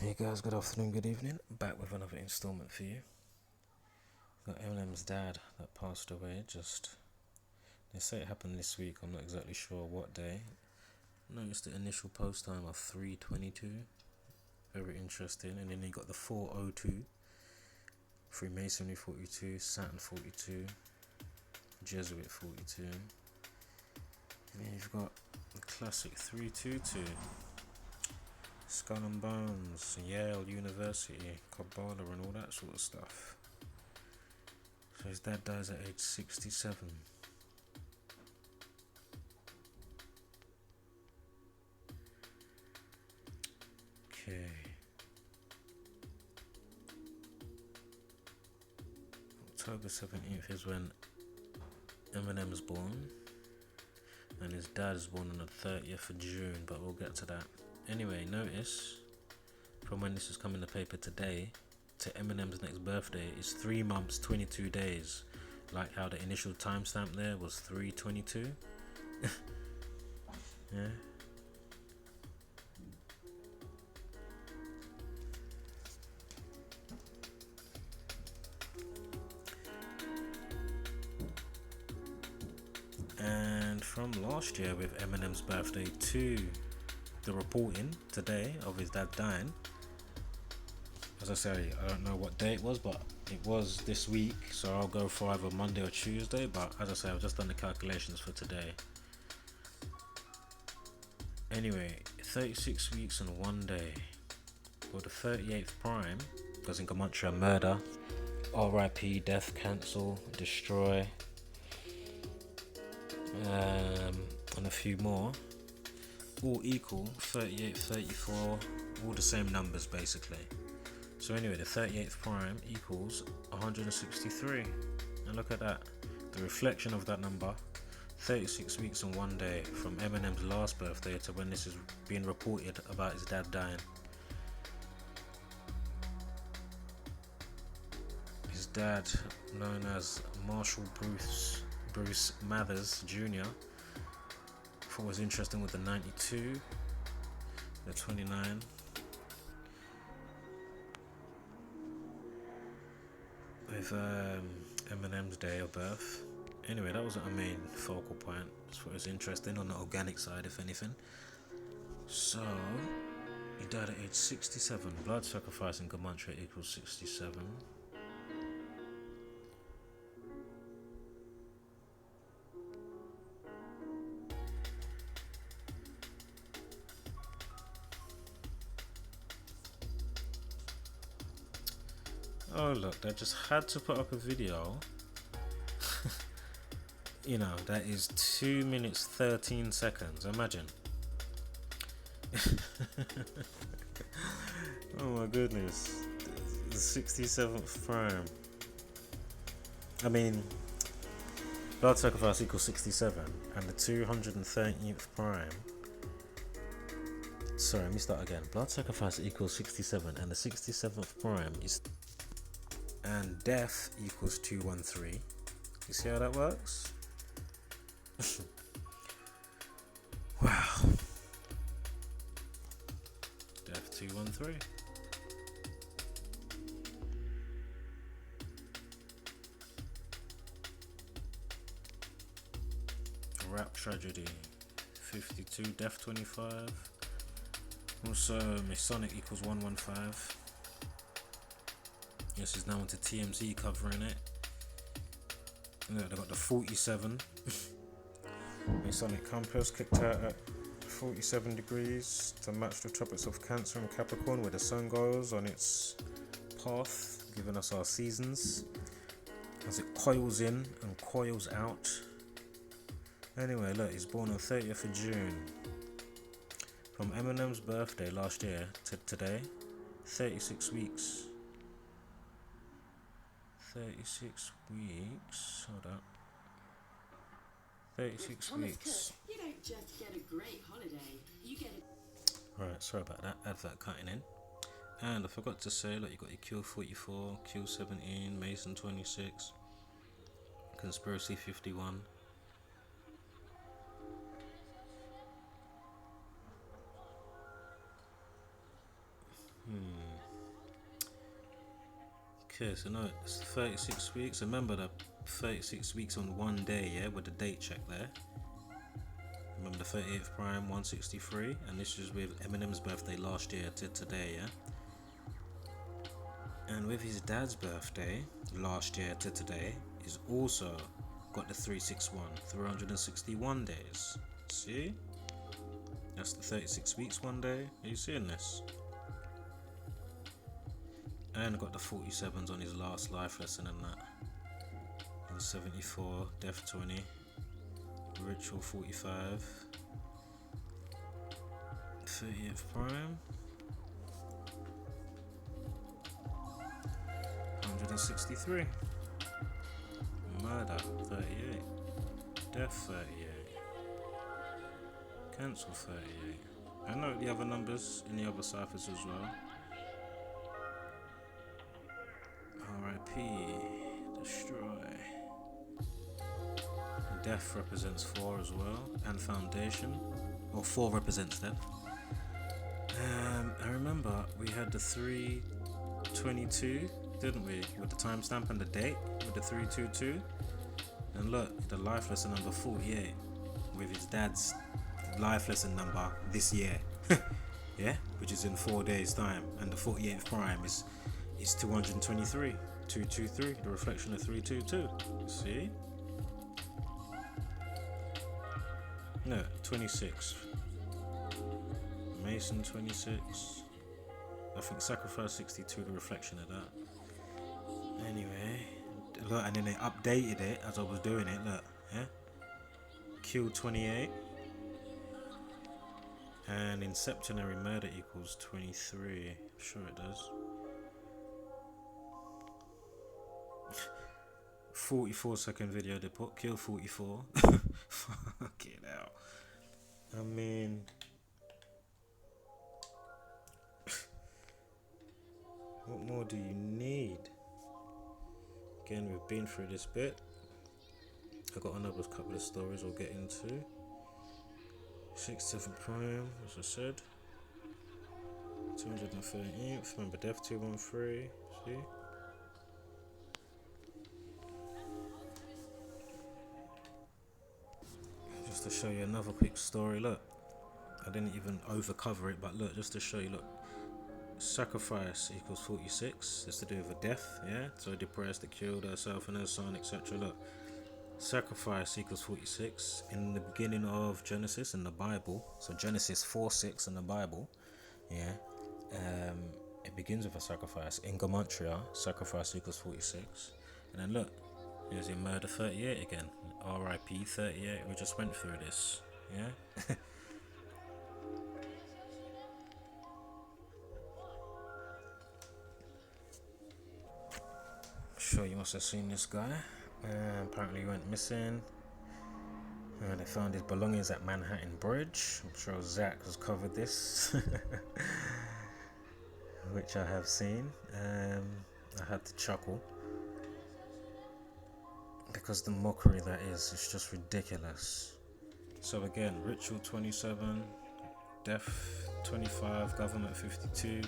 Hey guys, good afternoon, good evening. Back with another installment for you. Got Eminem's dad that passed away. They say it happened this week. I'm not exactly sure what day. Noticed the initial post time of 3:22. Very interesting. And then you got the 4:02. Freemasonry 42, Saturn 42, Jesuit 42. And then you've got the classic 322. Skull and Bones, Yale University, Kabbalah and all that sort of stuff. So his dad dies at age 67. Okay. October 17th is when Eminem's born. And his dad is born on the 30th of June, but we'll get to that. Anyway, notice from when this is coming in the paper today to Eminem's next birthday is 3 months 22 days, like how the initial timestamp there was 3:22. Yeah. And from last year with Eminem's birthday to the reporting today of his dad dying, as I say, I don't know what day it was, but it was this week, so I'll go for either Monday or Tuesday. But as I say, I've just done the calculations for today. Anyway, 36 weeks and 1 day. Well, the 38th prime, because in Gematria murder, RIP, death, cancel, destroy, and a few more, all equal 38, 34, all the same numbers basically. So anyway, the 38th prime equals 163, and look at that, the reflection of that number. 36 weeks and 1 day from Eminem's last birthday to when this is being reported about his dad dying. His dad, known as Marshall Bruce Mathers Jr., thought was interesting with the 92, the 29, with Eminem's day of birth. Anyway, that wasn't a main focal point. That's what was interesting on the organic side, if anything. So, he died at age 67. Blood sacrifice in Gematria equals 67. Oh look, they just had to put up a video. You know, that is 2 minutes 13 seconds. Imagine. Oh my goodness. The 67th prime. I mean, blood sacrifice equals 67, and the 213th prime. Sorry, let me start again. Blood sacrifice equals 67, and the 67th prime is. And death equals 213. You see how that works? Wow. Death 213. Rap tragedy 52. Death 25. Also Masonic equals 115. This is now into TMZ covering it. Look, they got the 47. Masonic compass kicked out at 47 degrees to match the tropics of Cancer and Capricorn, where the sun goes on its path, giving us our seasons as it coils in and coils out. Anyway, look, he's born on 30th of June. From Eminem's birthday last year to today, 36 weeks. 36 weeks. Hold up. 36 weeks. You don't just get a great holiday, you get a... Right, sorry about that. Advert cutting in. And I forgot to say, look, you got your Q44, Q17, Mason 26, Conspiracy 51. Okay, so no, it's 36 weeks. Remember the 36 weeks on one day, yeah, with the date check there. Remember the 38th prime, 163, and this is with Eminem's birthday last year to today, yeah. And with his dad's birthday last year to today, he's also got the 361, 361 days. See? That's the 36 weeks one day. Are you seeing this? And got the 47s on his last life lesson and that. And 74, death 20, ritual 45, 30th prime, 163, murder 38, death 38, cancel 38. I know the other numbers in the other ciphers as well. R.I.P. Destroy. Death represents 4 as well, and foundation. Or 4 represents death. I remember we had the 322, didn't we? With the timestamp and the date, with the 322. And look, the life lesson number 48, with his dad's life lesson number this year. Yeah, which is in 4 days' time. And the 48th prime is 223, 223, the reflection of 322. See? No, 26. Mason 26. I think sacrifice 62, the reflection of that. Anyway, look, and then they updated it as I was doing it. Look, yeah. Q 28. And in septenary, murder equals 23. I'm sure it does. 44-second video they put, kill 44. Fucking hell. I mean, what more do you need? Again, we've been through this bit. I've got another couple of stories I'll get into. 67 prime, as I said. 213th, remember death 213, see? Just to show you another quick story, look. I didn't even over cover it, but look, just to show you, look. Sacrifice equals 46. It's to do with a death, yeah? So depressed, that killed herself and her son, etc. Look. Sacrifice equals 46. In the beginning of Genesis in the Bible, so Genesis 4:6 in the Bible, yeah, it begins with a sacrifice. In Gematria, sacrifice equals 46. And then look, here's in murder 38 again. R.I.P. 38. We just went through this, yeah? Sure, you must have seen this guy. Apparently he went missing. They found his belongings at Manhattan Bridge. I'm sure Zach has covered this, which I have seen. I had to chuckle because the mockery that is just ridiculous. So again, ritual 27, death 25, government 52.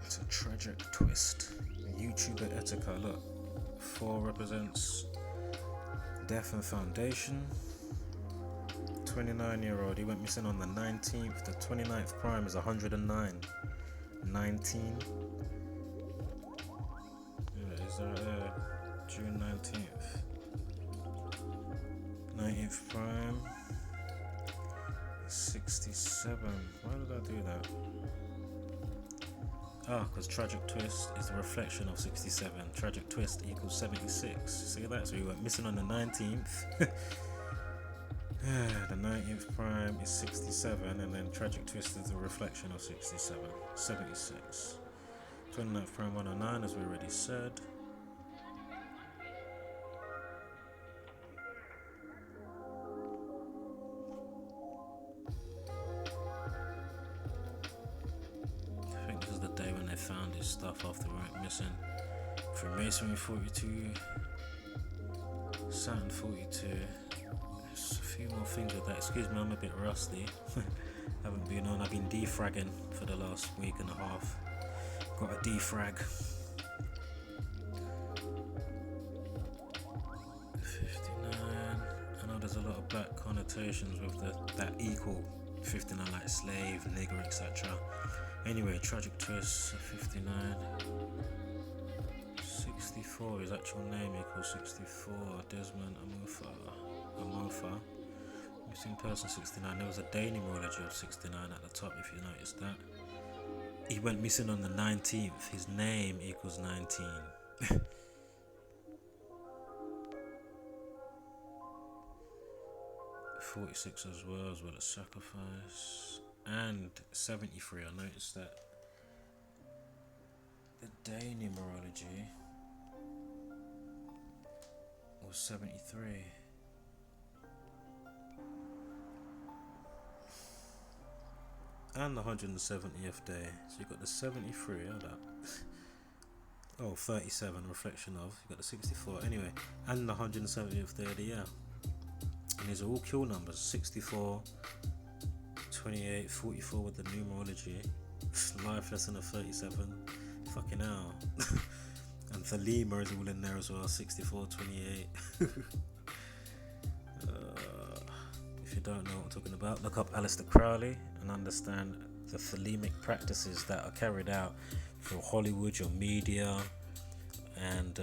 It's a tragic twist. YouTuber Etika, look. 4 represents death and foundation. 29-year-old, he went missing on the 19th. The 29th prime is 109. 19. Yeah, is that June 19th? 19th prime. 67. Why did I do that? Because tragic twist is the reflection of 67. Tragic twist equals 76. See that? So we went missing on the 19th. The 19th prime is 67, and then tragic twist is the reflection of 67. 76. 29th prime 109, as we already said. Found his stuff after we went missing. Freemasonry 42, Saturn 42. There's a few more things with that. Excuse me, I'm a bit rusty. Haven't been on. I've been defragging for the last week and a half. Got a defrag. 59. I know there's a lot of black connotations with that equal. 59 like slave, nigger, etc. Anyway, tragic twist. 59. 64. His actual name equals 64. Desmond M.o.r. Missing person 69. There was a day numerology of 69 at the top, if you noticed that. He went missing on the 19th. His name equals 19. 46 as well as sacrifice. And 73. I noticed that the day numerology was 73. And the 170th day. So you got the 73, hold up. Oh, 37, reflection of. You got the 64, anyway. And the 170th day of the year. And these are all kill numbers. 64, 28, 44 with the numerology. Life lesson of 37. Fucking hell. And Thelema is all in there as well. 64, 28. If you don't know what I'm talking about, look up Aleister Crowley and understand the thelemic practices that are carried out through Hollywood, your media, and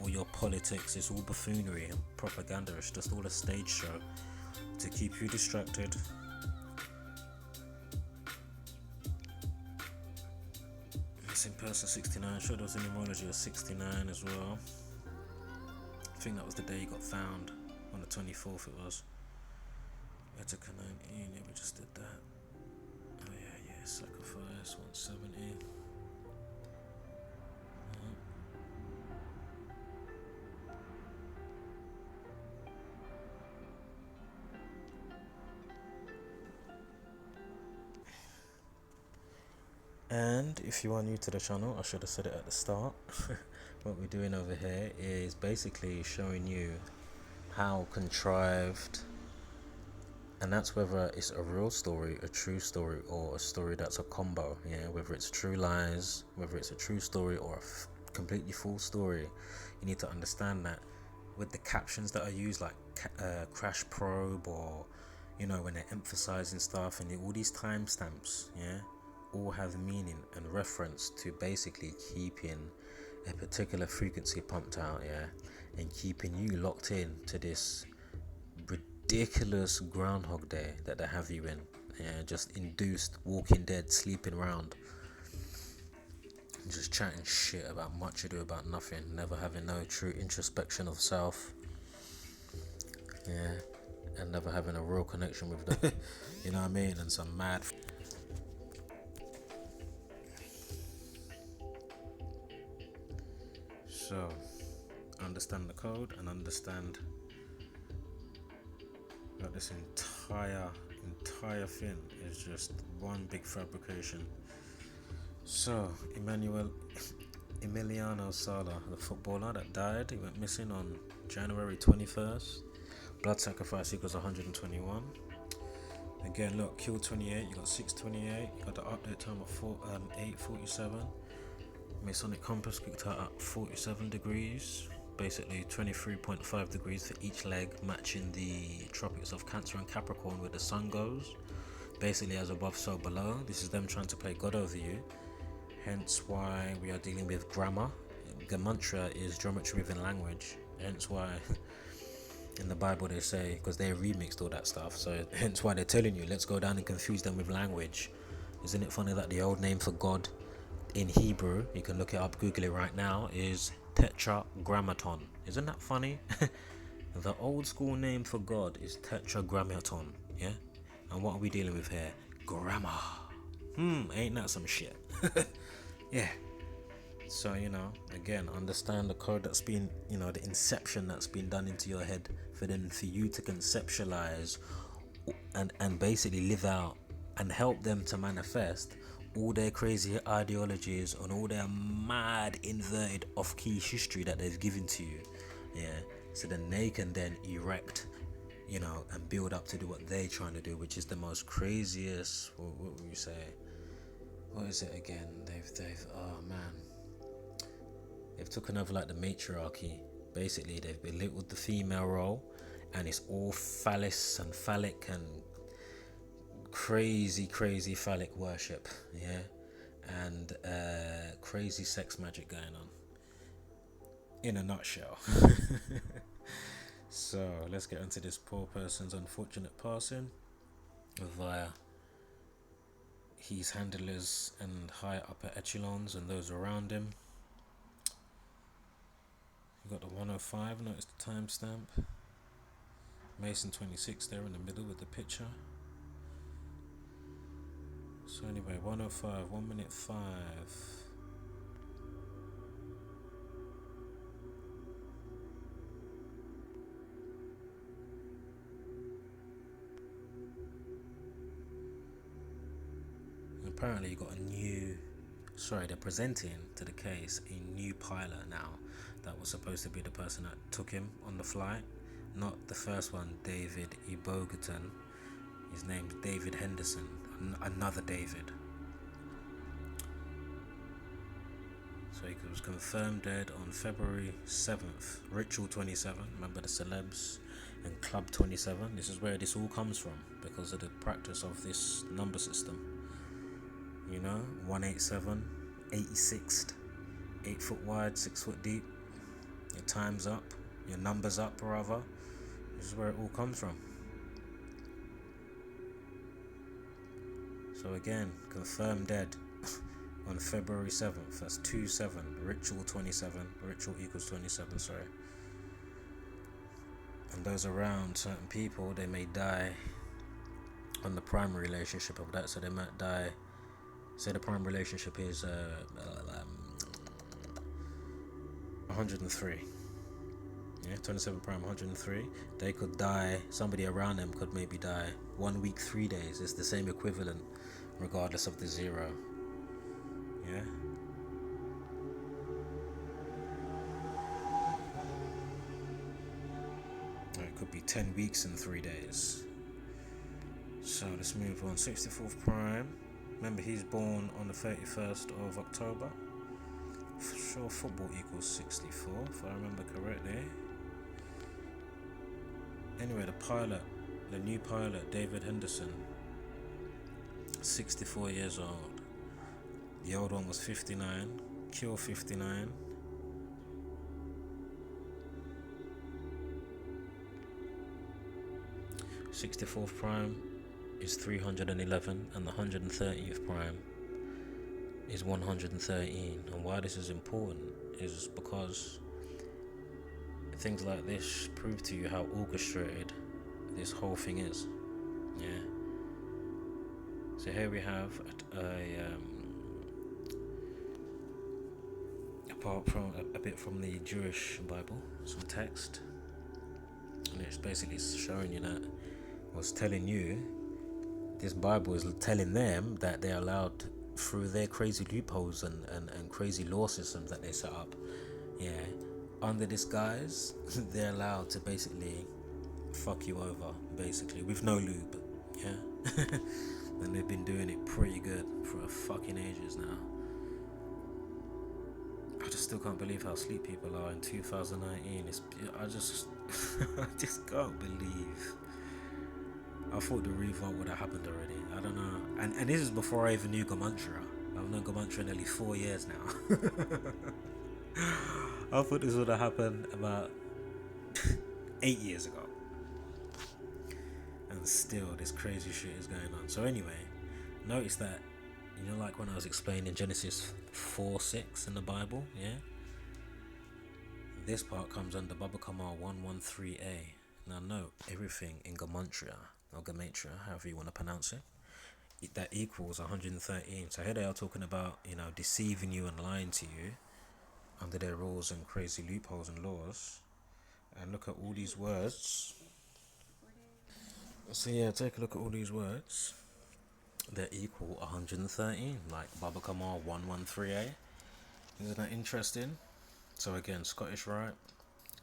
all your politics. It's all buffoonery and propaganda. It's just all a stage show to keep you distracted. Missing person 69. I'm sure there was a numerology of 69 as well. I think that was the day he got found. On the 24th it was. Etika 19, yeah, we just did that. Oh yeah, sacrifice 170. And if you are new to the channel, I should have said it at the start. What we're doing over here is basically showing you how contrived, and that's whether it's a real story, a true story, or a story that's a combo. Yeah, whether it's true lies, whether it's a true story or a completely false story. You need to understand that with the captions that are used, like crash probe, or when they're emphasizing stuff, and all these timestamps, yeah, all have meaning and reference to basically keeping a particular frequency pumped out, yeah, and keeping you locked in to this ridiculous Groundhog Day that they have you in, yeah, just induced, Walking Dead, sleeping around, just chatting shit about much ado about nothing, never having no true introspection of self, yeah, and never having a real connection with them. You know what I mean? And some mad. So, understand the code and understand that this entire thing is just one big fabrication. So, Emiliano Sala, the footballer that died, he went missing on January 21st. Blood sacrifice equals 121. Again, look, kill 28, you got 628, you got the update time of 8:47. Masonic compass kicked out at 47 degrees, basically 23.5 degrees for each leg, matching the tropics of Cancer and Capricorn where the sun goes. Basically, as above, so below. This is them trying to play God over you. Hence why we are dealing with grammar. Gematria is geometry within language. Hence why in the Bible they say, because they remixed all that stuff, so hence why they're telling you, let's go down and confuse them with language. Isn't it funny that the old name for God in Hebrew, you can look it up, Google it right now, is Tetragrammaton. Isn't that funny? The old school name for God is Tetragrammaton, yeah? And what are we dealing with here? Grammar. Ain't that some shit? Yeah. So, again, understand the code that's been, the inception that's been done into your head for you to conceptualize and basically live out and help them to manifest all their crazy ideologies and all their mad inverted off-key history that they've given to you, yeah, so then they can then erect you know, and build up to do what they're trying to do, which is the most craziest. What would you say? What is it again? They've oh man, they've taken over like the matriarchy. Basically, they've belittled the female role, and it's all phallus and phallic and crazy phallic worship, yeah, and crazy sex magic going on. In a nutshell. So let's get into this poor person's unfortunate passing via his handlers and high upper echelons and those around him. You got the 105, notice the timestamp. Mason 26 there in the middle with the picture. So anyway, 105, 1 minute 5. Apparently you got a new, they're presenting to the case a new pilot now that was supposed to be the person that took him on the flight, not the first one, David Ibogaton. His name's David Henderson, another David. So he was confirmed dead on February 7th, Ritual 27, remember the celebs, and Club 27. This is where this all comes from because of the practice of this number system. You know, 187, 86th, 8 foot wide, 6 foot deep. Your time's up, your number's up, rather. This is where it all comes from. So again, confirmed dead on February 7th. That's 2-7, Ritual 27, Ritual equals 27, sorry. And those around certain people, they may die on the primary relationship of that, so they might die. Say the prime relationship is 103. Yeah, 27 prime 103. They could die, somebody around them could maybe die 1 week, 3 days. It's the same equivalent regardless of the zero. Yeah. Or it could be 10 weeks and 3 days. So let's move on. 64th prime. Remember, he's born on the 31st of October. Sure, football equals 64, if I remember correctly. Anyway, the pilot, the new pilot, David Henderson, 64 years old. The old one was 59, Cure 59. '64th prime is 311, and the 130th prime is 113. And why this is important is because things like this prove to you how orchestrated this whole thing is. Yeah. So here we have apart from a bit from the Jewish Bible, some text, and it's basically showing you that, was telling you, this Bible is telling them that they're allowed, through their crazy loopholes and crazy law systems that they set up, yeah, under this guise, they're allowed to basically fuck you over, basically, with no lube, yeah. And they've been doing it pretty good for fucking ages now. I just still can't believe how sleep people are in 2019. I just can't believe. I thought the revolt would have happened already. I don't know. And this is before I even knew Gematria. I've known Gematria nearly 4 years now. I thought this would have happened about 8 years ago. And still, this crazy shit is going on. So anyway, notice that, you know, like when I was explaining Genesis 4:6 in the Bible, yeah? This part comes under Baba Kamal 113a. Now note, everything in Gematria, or Gematria, however you want to pronounce it, that equals 113. So here they are talking about, you know, deceiving you and lying to you under their rules and crazy loopholes and laws. And look at all these words. So yeah, take a look at all these words. They're equal 113, like Baba Kamal 113a. Isn't that interesting? So again, Scottish Rite,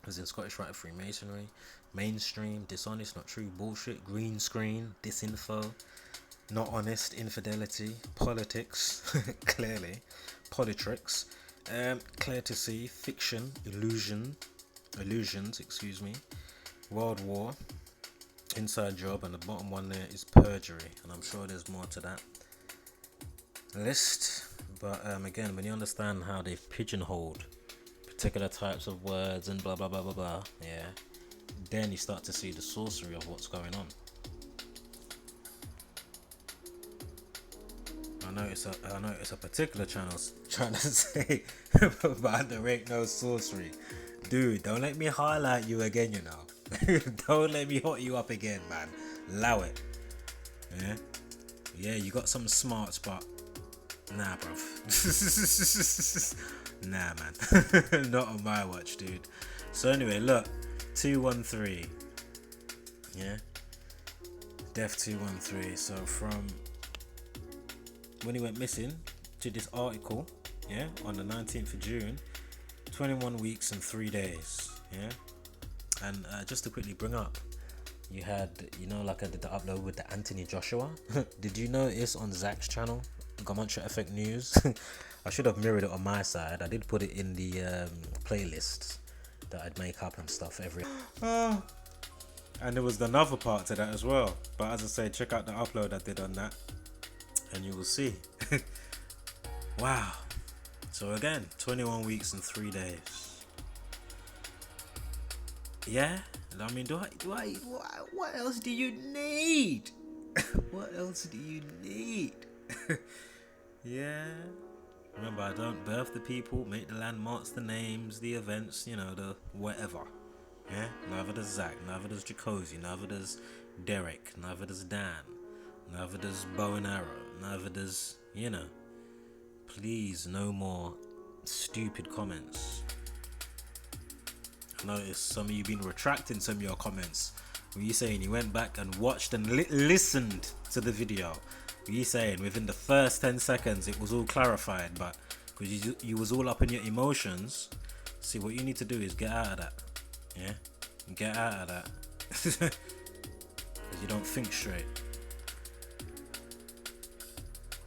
as in Scottish Rite of Freemasonry, mainstream, dishonest, not true, bullshit, green screen, disinfo, not honest, infidelity, politics, clearly, politricks, clear to see, fiction, illusions, excuse me, World War, inside job, and the bottom one there is perjury, and I'm sure there's more to that list. But again, when you understand how they've pigeonholed particular types of words and blah blah blah blah blah, yeah, then you start to see the sorcery of what's going on. I notice a particular channel's trying to say, but there ain't no sorcery. Dude, don't let me highlight you again, you know. Don't let me hot you up again, man. Allow it. Yeah, you got some smarts, but nah, bruv. Nah, man. Not on my watch, dude. So anyway, look, 213. Yeah, Death 213. So from when he went missing to this article, yeah, on the 19th of June, 21 weeks and 3 days, yeah. And just to quickly bring up, you had, you know, like I did the upload with the Anthony Joshua. Did you notice on Zach's channel, Gematria Effect News? I should have mirrored it on my side. I did put it in the playlists that I'd make up and stuff every. And there was another part to that as well. But as I say, check out the upload I did on that, and you will see. Wow. So again, 21 weeks and 3 days. Yeah. I mean, what else do you need? What else do you need? Yeah. Remember, I don't birth the people, make the landmarks, the names, the events, you know, the whatever. Yeah. Neither does Zach, neither does Chigozie, neither does Derek, neither does Dan, neither does Bowe and Arrow, neither does, you know. Please, no more stupid comments. I noticed some of you been retracting some of your comments. Were you saying you went back and watched and listened to the video? Were you saying within the first 10 seconds it was all clarified, but because you was all up in your emotions? See, what you need to do is get out of that. Yeah, get out of that. Because you don't think straight.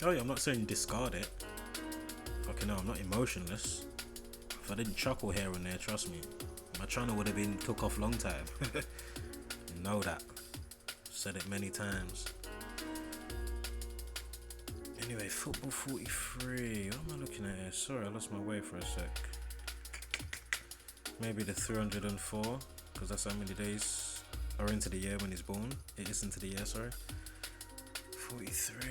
Oh yeah, I'm not saying discard it. Fucking hell, I'm not emotionless. If I didn't chuckle here and there, trust me, my channel would have been took off long time. Know that. Said it many times. Anyway, football 43. What am I looking at here? Sorry, I lost my way for a sec. Maybe the 304, because that's how many days are into the year when he's born. It is into the year, sorry. 43.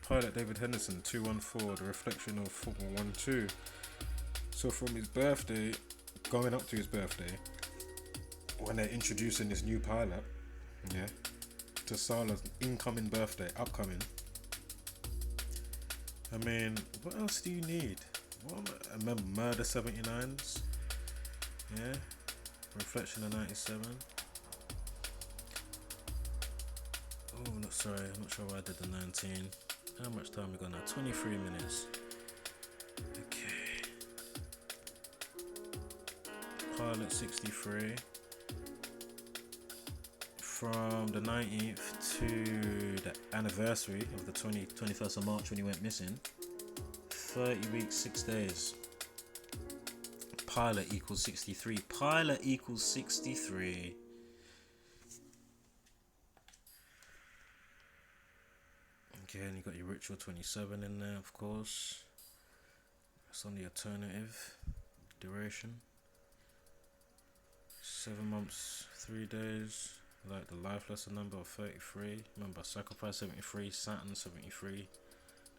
Pilot David Henderson, 214, the reflection of football 1-2. So from his birthday, going up to his birthday, when they're introducing this new pilot, yeah, to Salah's incoming birthday, upcoming. I mean, what else do you need? I remember Murder 79s, yeah, Reflection of 97. Oh, no, sorry, I'm not sure why I did the 19. How much time we got now? 23 minutes. Okay. Pilot 63. From the 19th to the anniversary of the 21st of March when he went missing. 30 weeks, 6 days. Pilot equals 63. Pilot equals 63. Okay, and you got your Ritual 27 in there, of course. That's on the alternative duration. 7 months, 3 days. Like the life lesson number of 33. Remember, Sacrifice 73, Saturn 73,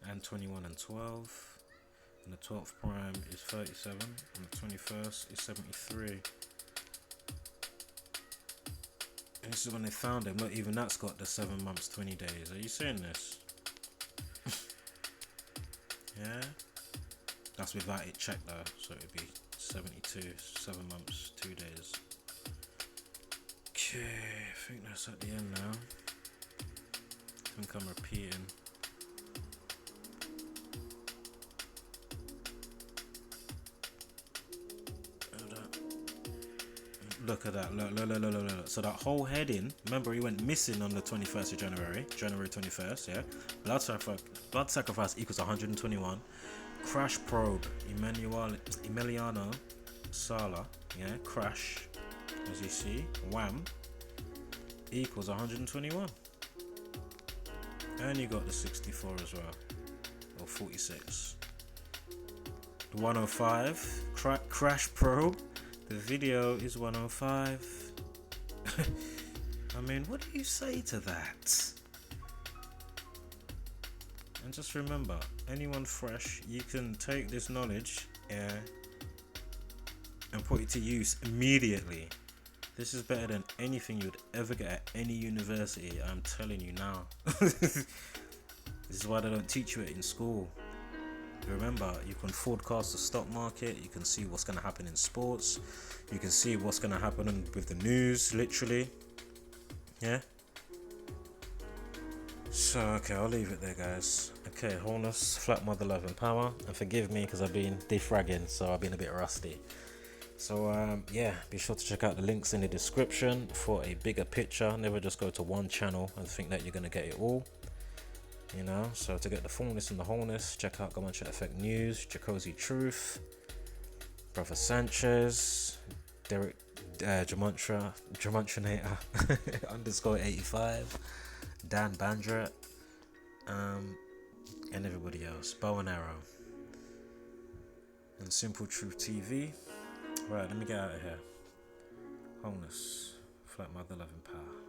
and 21 and 12. And the 12th prime is 37, and the 21st is 73. And this is when they found him. Look, even that's got the 7 months, 20 days. Are you seeing this? Yeah? That's without it checked though, so it'd be 72, 7 months, 2 days. Okay, I think that's at the end now. I think I'm repeating. Look at that. Look. So that whole heading, remember he went missing on the 21st of January, January 21st, yeah? Blood sacrifice equals 121. Crash probe, Emiliano Sala, yeah? Crash, as you see, wham, equals 121. And you got the 64 as well, or 46. The 105, crash probe. The video is 105. I mean, what do you say to that? And just remember, anyone fresh, you can take this knowledge, yeah, and put it to use immediately. This is better than anything you'd ever get at any university, I'm telling you now. This is why they don't teach you it in school. Remember, you can forecast the stock market, you can see what's going to happen in sports, you can see what's going to happen with the news, literally. Yeah? So, okay, I'll leave it there, guys. Okay, wholeness, flat mother, love and power. And forgive me because I've been defragging, so I've been a bit rusty. So, yeah, be sure to check out the links in the description for a bigger picture. Never just go to one channel and think that you're going to get it all. You know, so to get the fullness and the wholeness, check out Gematria Effect News, Chigozie Truth, Brother Sanchez, Derek, Gematria underscore 85, Dan Bandrat, and everybody else, Bowe and Arrow, and Simple Truth TV. Right, let me get out of here. Wholeness, flat mother, love and power.